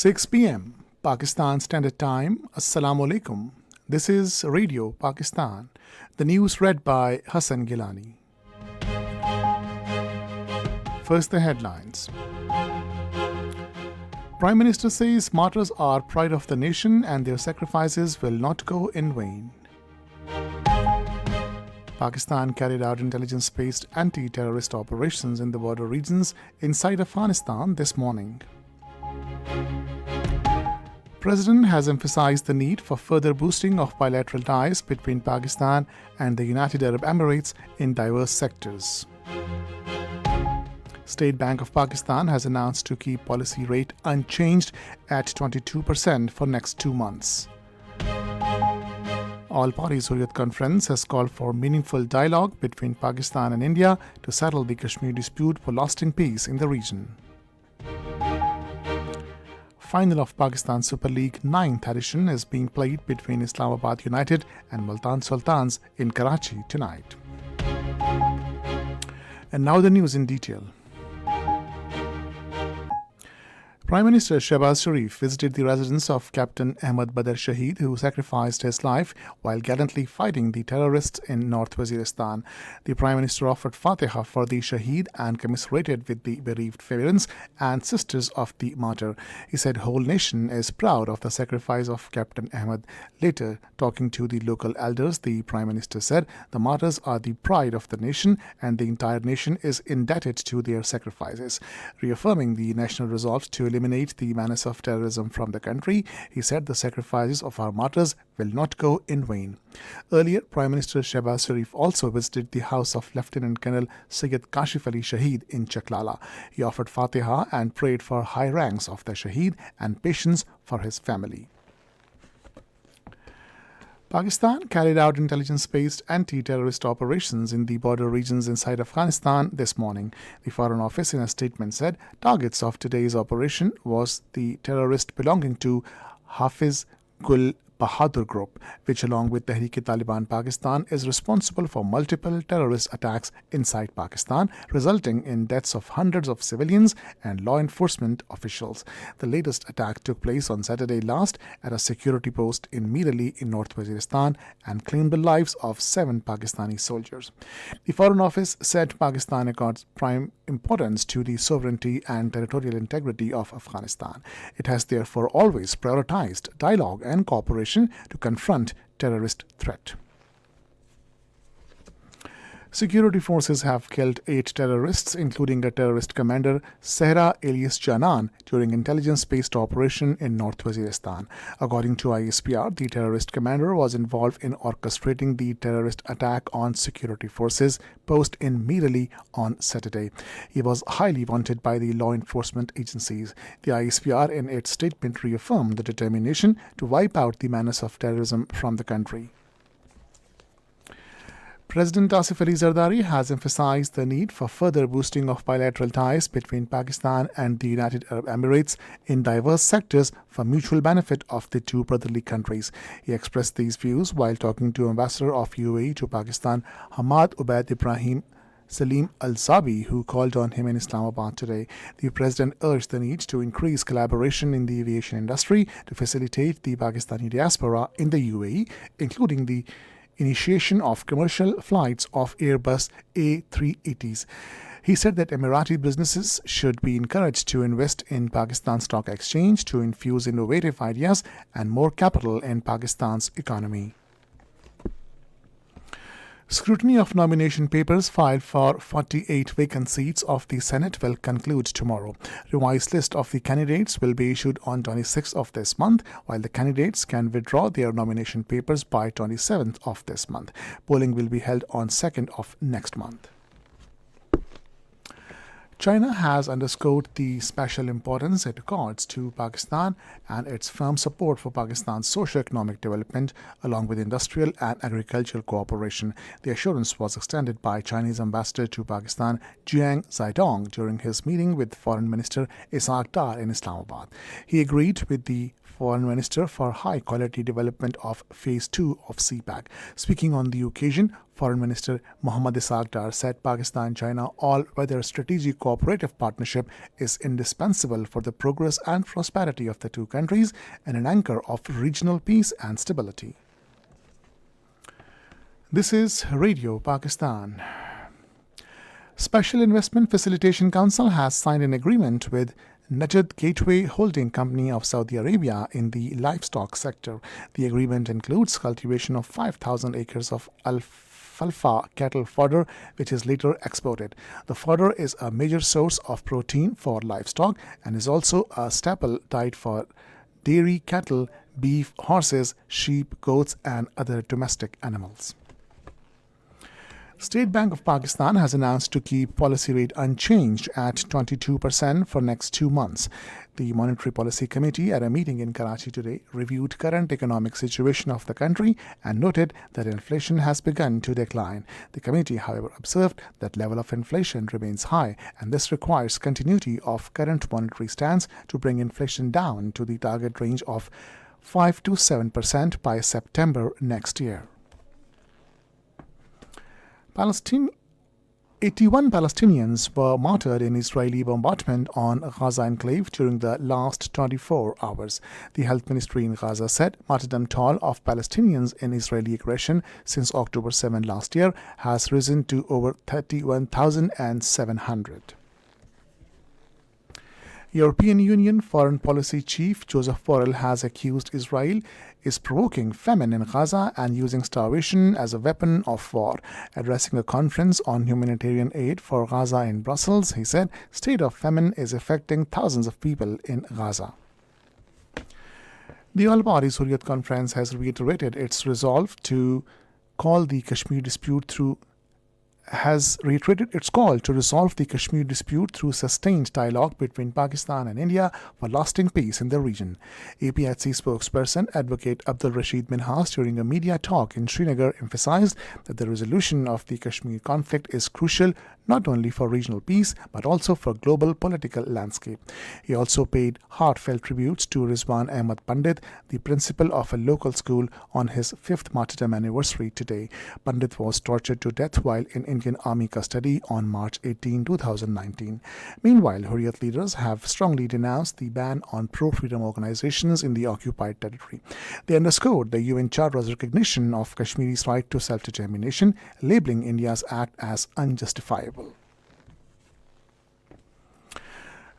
6 p.m. Pakistan Standard Time. Assalamu alaikum. This is Radio Pakistan. The news read by Hassan Gilani. First, the headlines. Prime Minister says martyrs are pride of the nation and their sacrifices will not go in vain. Pakistan carried out intelligence-based anti-terrorist operations in the border regions inside Afghanistan this morning. President has emphasized the need for further boosting of bilateral ties between Pakistan and the United Arab Emirates in diverse sectors. State Bank of Pakistan has announced to keep policy rate unchanged at 22% for next 2 months. All Parties Hurriyat Conference has called for meaningful dialogue between Pakistan and India to settle the Kashmir dispute for lasting peace in the region. Final of Pakistan Super League 9th edition is being played between Islamabad United and Multan Sultans in Karachi tonight. And now the news in detail. Prime Minister Shehbaz Sharif visited the residence of Captain Ahmad Badr Shaheed, who sacrificed his life while gallantly fighting the terrorists in North Waziristan. The Prime Minister offered Fatiha for the Shaheed and commiserated with the bereaved parents and sisters of the martyr. He said whole nation is proud of the sacrifice of Captain Ahmad. Later, talking to the local elders, the Prime Minister said the martyrs are the pride of the nation and the entire nation is indebted to their sacrifices. Reaffirming the national resolve to eliminate the menace of terrorism from the country, he said the sacrifices of our martyrs will not go in vain. Earlier, Prime Minister Shehbaz Sharif also visited the house of Lieutenant Colonel Syed Kashif Ali Shaheed in Chaklala. He offered Fatiha and prayed for high ranks of the Shaheed and patience for his family. Pakistan carried out intelligence-based anti-terrorist operations in the border regions inside Afghanistan this morning. The Foreign Office in a statement said targets of today's operation was the terrorist belonging to Hafiz Gul Bahadur Group, which along with Tehreek-e-Taliban Pakistan is responsible for multiple terrorist attacks inside Pakistan, resulting in deaths of hundreds of civilians and law enforcement officials. The latest attack took place on Saturday last at a security post in Mir Ali in North Waziristan and claimed the lives of 7 Pakistani soldiers. The Foreign Office said Pakistan accords prime importance to the sovereignty and territorial integrity of Afghanistan. It has therefore always prioritized dialogue and cooperation to confront terrorist threat. Security forces have killed 8 terrorists, including a terrorist commander, Sehra Elias Janan, during intelligence-based operation in North Waziristan. According to ISPR, the terrorist commander was involved in orchestrating the terrorist attack on security forces post in Mir Ali on Saturday. He was highly wanted by the law enforcement agencies. The ISPR in its statement reaffirmed the determination to wipe out the menace of terrorism from the country. President Asif Ali Zardari has emphasized the need for further boosting of bilateral ties between Pakistan and the United Arab Emirates in diverse sectors for mutual benefit of the two brotherly countries. He expressed these views while talking to Ambassador of UAE to Pakistan, Hamad Ubaid Ibrahim Salim Al-Zabi, who called on him in Islamabad today. The president urged the need to increase collaboration in the aviation industry to facilitate the Pakistani diaspora in the UAE, including the initiation of commercial flights of Airbus A380s. He said that Emirati businesses should be encouraged to invest in Pakistan Stock Exchange to infuse innovative ideas and more capital in Pakistan's economy. Scrutiny of nomination papers filed for 48 vacant seats of the Senate will conclude tomorrow. Revised list of the candidates will be issued on 26th of this month, while the candidates can withdraw their nomination papers by 27th of this month. Polling will be held on 2nd of next month. China has underscored the special importance it accords to Pakistan and its firm support for Pakistan's socio-economic development along with industrial and agricultural cooperation. The assurance was extended by Chinese ambassador to Pakistan Jiang Zhaidong during his meeting with Foreign Minister Ishaq Dar in Islamabad. He agreed with the Foreign Minister for High Quality Development of Phase 2 of CPAC. Speaking on the occasion, Foreign Minister Mohammad Ishaq Dar said Pakistan-China all-weather strategic cooperative partnership is indispensable for the progress and prosperity of the two countries and an anchor of regional peace and stability. This is Radio Pakistan. Special Investment Facilitation Council has signed an agreement with Najd Gateway Holding Company of Saudi Arabia in the livestock sector. The agreement includes cultivation of 5,000 acres of alfalfa cattle fodder, which is later exported. The fodder is a major source of protein for livestock and is also a staple diet for dairy cattle, beef, horses, sheep, goats, and other domestic animals. State Bank of Pakistan has announced to keep policy rate unchanged at 22% for next 2 months. The Monetary Policy Committee at a meeting in Karachi today reviewed current economic situation of the country and noted that inflation has begun to decline. The committee, however, observed that level of inflation remains high and this requires continuity of current monetary stance to bring inflation down to the target range of 5 to 7% by September next year. 81 Palestinians were martyred in Israeli bombardment on Gaza enclave during the last 24 hours. The health ministry in Gaza said martyrdom toll of Palestinians in Israeli aggression since October 7 last year has risen to over 31,700. European Union Foreign Policy Chief Joseph Borrell has accused Israel is provoking famine in Gaza and using starvation as a weapon of war. Addressing a conference on humanitarian aid for Gaza in Brussels, he said, "State of famine is affecting thousands of people in Gaza." The All-Party Hurriyat Conference has reiterated its resolve to call the Kashmir dispute through resolve the Kashmir dispute through sustained dialogue between Pakistan and India for lasting peace in the region. APHC spokesperson Advocate Abdul Rashid Minhas during a media talk in Srinagar emphasized that the resolution of the Kashmir conflict is crucial not only for regional peace but also for global political landscape. He also paid heartfelt tributes to Rizwan Ahmad Pandit, the principal of a local school, on his 5th martyrdom anniversary today. Pandit was tortured to death while in Indian Army custody on March 18, 2019. Meanwhile, Hurriyat leaders have strongly denounced the ban on pro-freedom organizations in the occupied territory. They underscored the UN Charter's recognition of Kashmiri's right to self-determination, labeling India's act as unjustifiable.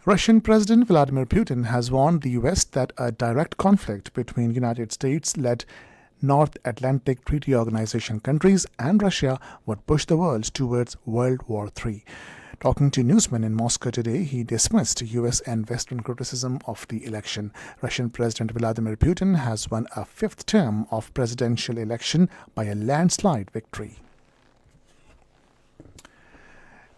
Russian President Vladimir Putin has warned the US that a direct conflict between United States-led North Atlantic Treaty Organization countries and Russia would push the world towards World War III. Talking to newsmen in Moscow today, he dismissed US and Western criticism of the election. Russian President Vladimir Putin has won a 5th term of presidential election by a landslide victory.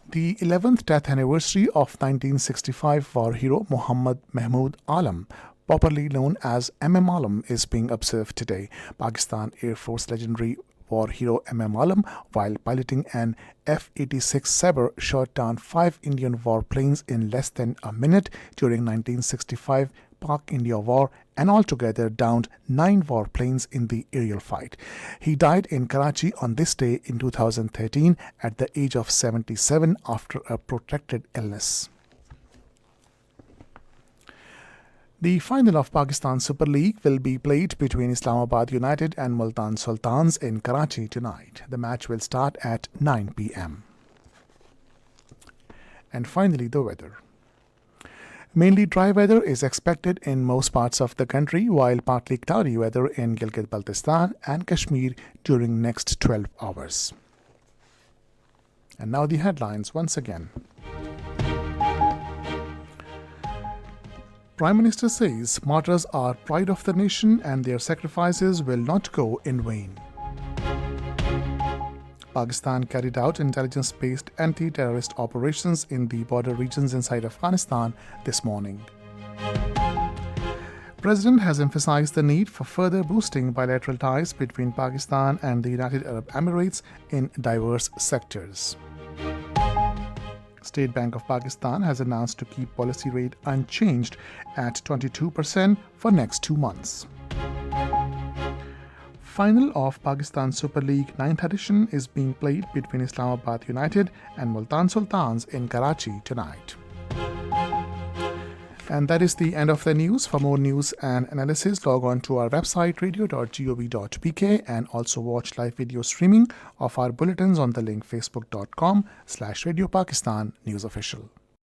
The 11th death anniversary of 1965 war hero Muhammad Mahmud Alam, popularly known as Alam, is being observed today. Pakistan Air Force legendary war hero Alam, while piloting an F-86 Sabre, shot down 5 Indian warplanes in less than a minute during 1965 Pak-India War and altogether downed 9 warplanes in the aerial fight. He died in Karachi on this day in 2013 at the age of 77 after a protracted illness. The final of Pakistan Super League will be played between Islamabad United and Multan Sultans in Karachi tonight. The match will start at 9 p.m. And finally, the weather. Mainly dry weather is expected in most parts of the country, while partly cloudy weather in Gilgit-Baltistan and Kashmir during next 12 hours. And now the headlines once again. Prime Minister says martyrs are pride of the nation and their sacrifices will not go in vain. Pakistan carried out intelligence-based anti-terrorist operations in the border regions inside Afghanistan this morning. President has emphasized the need for further boosting bilateral ties between Pakistan and the United Arab Emirates in diverse sectors. State Bank of Pakistan has announced to keep policy rate unchanged at 22% for next 2 months. Final of Pakistan Super League 9th edition is being played between Islamabad United and Multan Sultans in Karachi tonight. And that is the end of the news. For more news and analysis, log on to our website radio.gov.pk and also watch live video streaming of our bulletins on the link facebook.com/Radio Pakistan News Official.